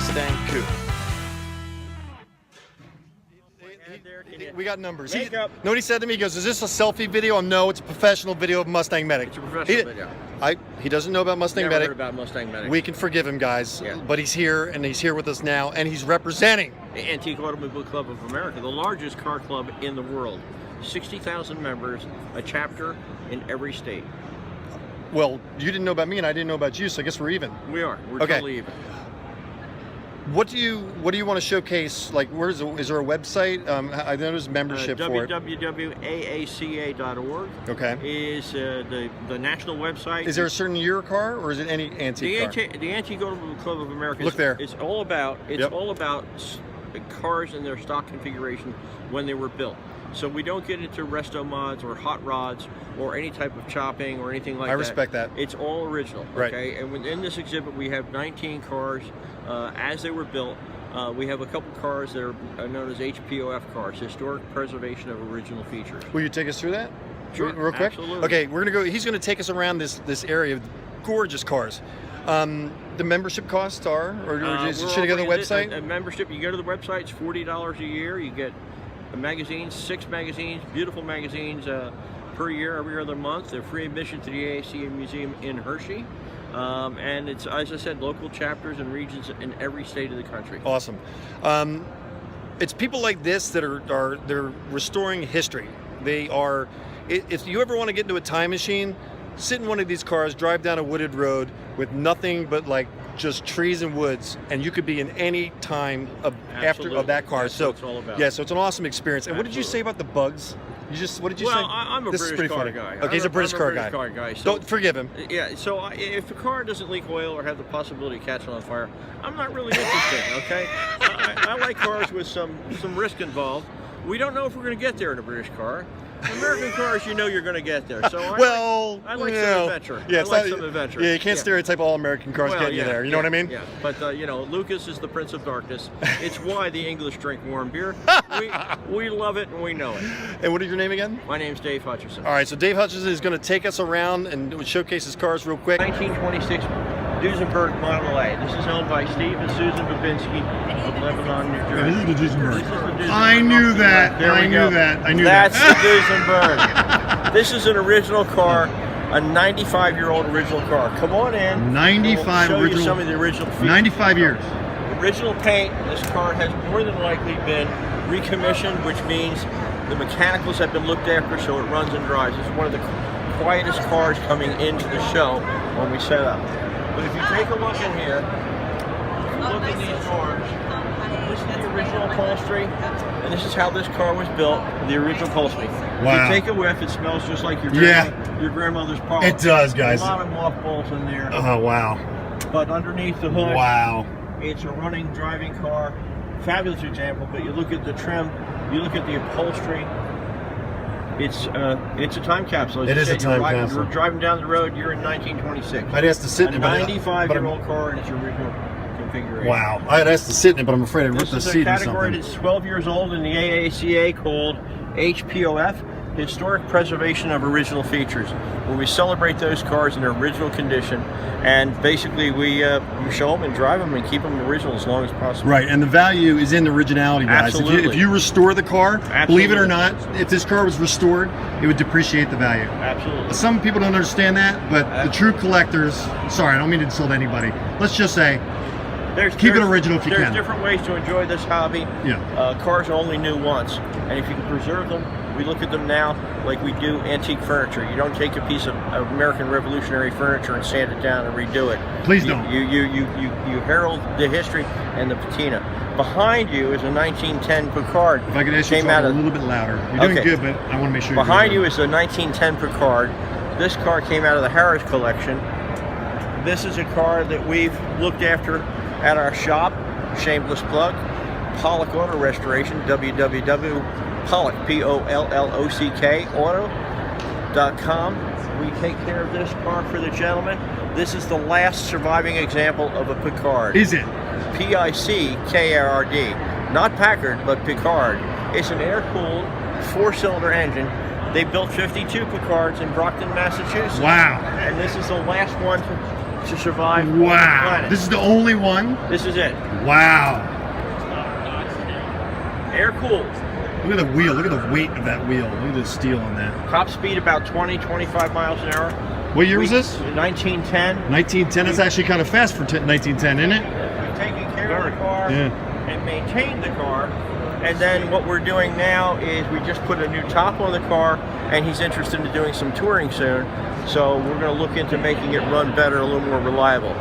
Mustang coupe. We got numbers. Makeup. Know what he said to me? He goes, "Is this a selfie video?" No, it's a professional video of MustangMedic. It's a professional video. He doesn't know about Never MustangMedic. heard about MustangMedics. We can forgive him, guys. Yeah. But he's here, and he's here with us now, and he's representing The Antique Automobile Club of America, the largest car club in the world. 60,000 members, a chapter in every state. Well, you didn't know about me, and I didn't know about you, so I guess we're even. We are. We're Okay. totally even. What do you want to showcase? Like, is there a website? I know there's membership for it. www.AACA.org Okay. is the national website. Is there a certain year car, or is it any antique car? The Antique Automobile Club of America. Look there. It's all about. It's Yep. all about cars in their stock configuration when they were built. So we don't get into resto mods or hot rods or any type of chopping or anything like that. I respect that. It's all original. Right. Okay. And within this exhibit, we have 19 cars as they were built. We have a couple cars that are known as HPOF cars, historic preservation of original features. Will you take us through that? Sure, Real quick. absolutely. Okay, we're gonna go. He's gonna take us around this area of gorgeous cars. The membership costs are, or should I go to the website? A membership. You go to the website. It's $40 a year. You get magazines, 6 magazines, beautiful magazines per year, every other month. They're free admission to the AACA Museum in Hershey. And it's, as I said, local chapters and regions in every state of the country. Awesome. It's people like this that they're restoring history. They are. If you ever want to get into a time machine, sit in one of these cars, drive down a wooded road with nothing but like just trees and woods, and you could be in any time of that car. That's so what it's all about. yeah, so it's an awesome experience. And what did you say Absolutely. about the bugs? What did you say? Well, I'm a This is British pretty car funny. guy. Okay, he's a British car guy. So, Don't forgive him. Yeah, so if the car doesn't leak oil or have the possibility of catching on fire, I'm not really interested, okay? I like cars with some risk involved. We don't know if we're going to get there in a British car. American cars, you know you're going to get there. So I like some adventure. Yeah, I like some adventure. Yeah, you can't stereotype all American cars getting you there. You know what I mean? Yeah, but Lucas is the Prince of Darkness. It's why the English drink warm beer. We love it and we know it. And what is your name again? My name's Dave Hutchison. All right, so Dave Hutchison is going to take us around and showcase his cars real quick. 1926 Duesenberg Model A. This is owned by Steve and Susan Babinski of Lebanon, New Jersey. This is the Duesenberg. This is the Duesenberg. I knew that. There we go. I knew That's that. the Duesenberg. This is an original car, a 95-year-old original car. Come on in. 95 we'll show original. you some of the original features. 95 years. Original paint. This car has more than likely been recommissioned, which means the mechanicals have been looked after, so it runs and drives. It's one of the quietest cars coming into the show when we set up. But if you take a look in here, look at these cars. This is the original upholstery, and this is how this car was built, the original upholstery. Wow. If you take a whiff, it smells just like your grandmother's parlor. It does, guys. A lot of mothballs in there. Oh, wow. But underneath the hood, Wow. it's a running, driving car. Fabulous example, but you look at the trim, you look at the upholstery, it's a time capsule. As It you is a said, time you're capsule. You're driving down the road, you're in 1926. I'd ask to sit A in it, but 95-year-old car in its original configuration. Wow. I'd asked to sit in it, but I'm afraid I'd rip This the is a seat or category something. that's 12 years old in the AACA called HPOF, Historic Preservation of Original Features, where we celebrate those cars in their original condition, and basically we show them and drive them and keep them original as long as possible. Right, and the value is in the originality, guys. Absolutely. If you restore the car, believe it or Absolutely. not, if this car was restored, it would depreciate the value. Absolutely. Some people don't understand that, but the true collectors, sorry, I don't mean to insult anybody. Let's just say, keep it original if you There's can. different ways to enjoy this hobby. Yeah. Cars are only new once, and if you can preserve them, we look at them now like we do antique furniture. You don't take a piece of American Revolutionary furniture and sand it down and redo it. Please don't. You herald the history and the patina. Behind you is a 1910 Picard. If I could ask you to talk a little bit louder. You're doing good, but I want to make sure you're Behind doing you is a 1910 Picard. This car came out of the Harris collection. This is a car that we've looked after at our shop, shameless plug, Pollock Auto Restoration, www.pollock, P-O-L-L-O-C-K, auto.com. We take care of this car for the gentleman. This is the last surviving example of a Picard. Is it? P-I-C-K-A-R-D. Not Packard, but Picard. It's an air-cooled, 4-cylinder engine. They built 52 Picards in Brockton, Massachusetts. Wow. And this is the last one to survive on the Wow. planet. This is the only one? This is it. Wow. Air cooled. Look at the wheel. Look at the weight of that wheel. Look at the steel on that. Top speed about 20, 25 miles an hour. What year was this? 1910. 1910. That's actually kind of fast for 1910, isn't it? We've taken care of the car Yeah. and maintained the car. And then what we're doing now is we just put a new top on the car, and he's interested in doing some touring soon. So we're going to look into making it run better, a little more reliable.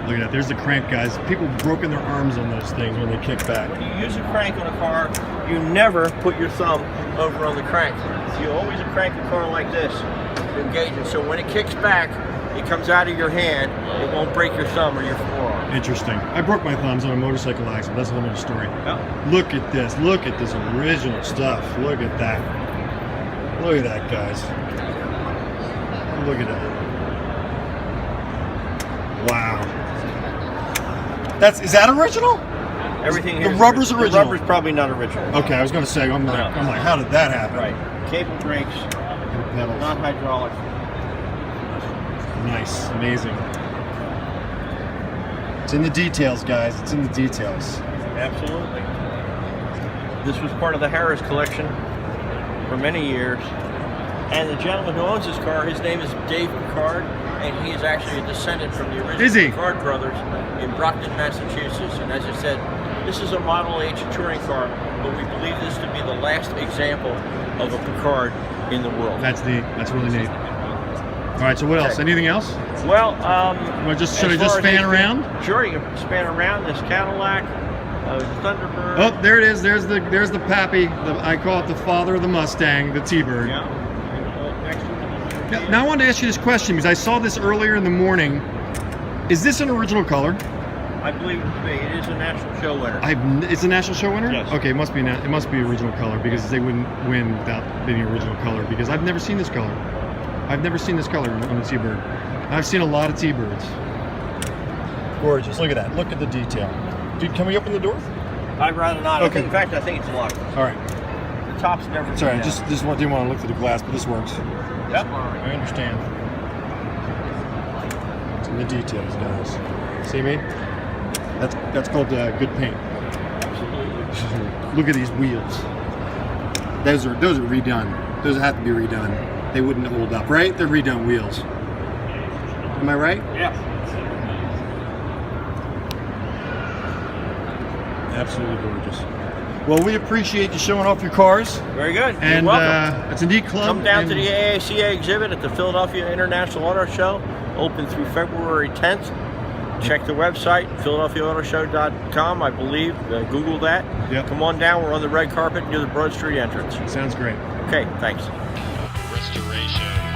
Look at that. There's the crank, guys. People broken their arms on those things when they kick back. When you use a crank on a car, you never put your thumb over on the crank. You always crank a car like this to engage it. So when it kicks back, it comes out of your hand. It won't break your thumb or your forearm. Interesting. I broke my thumbs on a motorcycle accident. That's a whole other story. Yeah. Look at this. Look at this original stuff. Look at that. Look at that, guys. Look at that. Wow. Is that original? Everything The here. rubber's The original. rubber's probably not original. Okay, I was going to say. I'm like, how did that happen? Right. Cable brakes, Pedals. not hydraulic. Nice. Amazing. It's in the details, guys. It's in the details. Absolutely. This was part of the Harris collection for many years. And the gentleman who owns this car, his name is Dave Picard, and he is actually a descendant from the original Is he? Picard brothers in Brockton, Massachusetts. And as I said, this is a Model H touring car, but we believe this to be the last example of a Picard in the world. That's neat. That's really neat. All right. So what else? Okay. Anything else? Well, Should I as just far as fan HP around? Sure, you can span around this Cadillac, Thunderbird. Oh, there it is. There's the pappy. I call it the father of the Mustang, the T-Bird. Yeah. Next to it. Now I wanted to ask you this question because I saw this earlier in the morning. Is this an original color? I believe it to be. It is a national show winner. It's a national show winner. Yes. Okay, it must be original color because they wouldn't win without being original color because I've never seen this color. I've never seen this color on a T-Bird. I've seen a lot of T-Birds. Gorgeous. Look at that. Look at the detail. Dude, can we open the door? I'd rather not. Okay. In fact, I think it's locked. All right. The top's never. Sorry, I been just down. didn't want to look through the glass, but this works. Yep. I understand. It's in the details, guys. See me? That's called good paint. Absolutely. Look at these wheels. Those are redone. Those have to be redone. They wouldn't hold up, right? They're redone wheels. Am I right? Yeah. Absolutely gorgeous. Well, we appreciate you showing off your cars. Very good. And You're welcome. it's a neat club. Come down to and- the AACA exhibit at the Philadelphia International Auto Show, open through February 10th. Check the website, PhiladelphiaAutoShow.com, I believe. Google that. Yep. Come on down. We're on the red carpet near the Broad Street entrance. Sounds great. Okay, thanks. Restoration.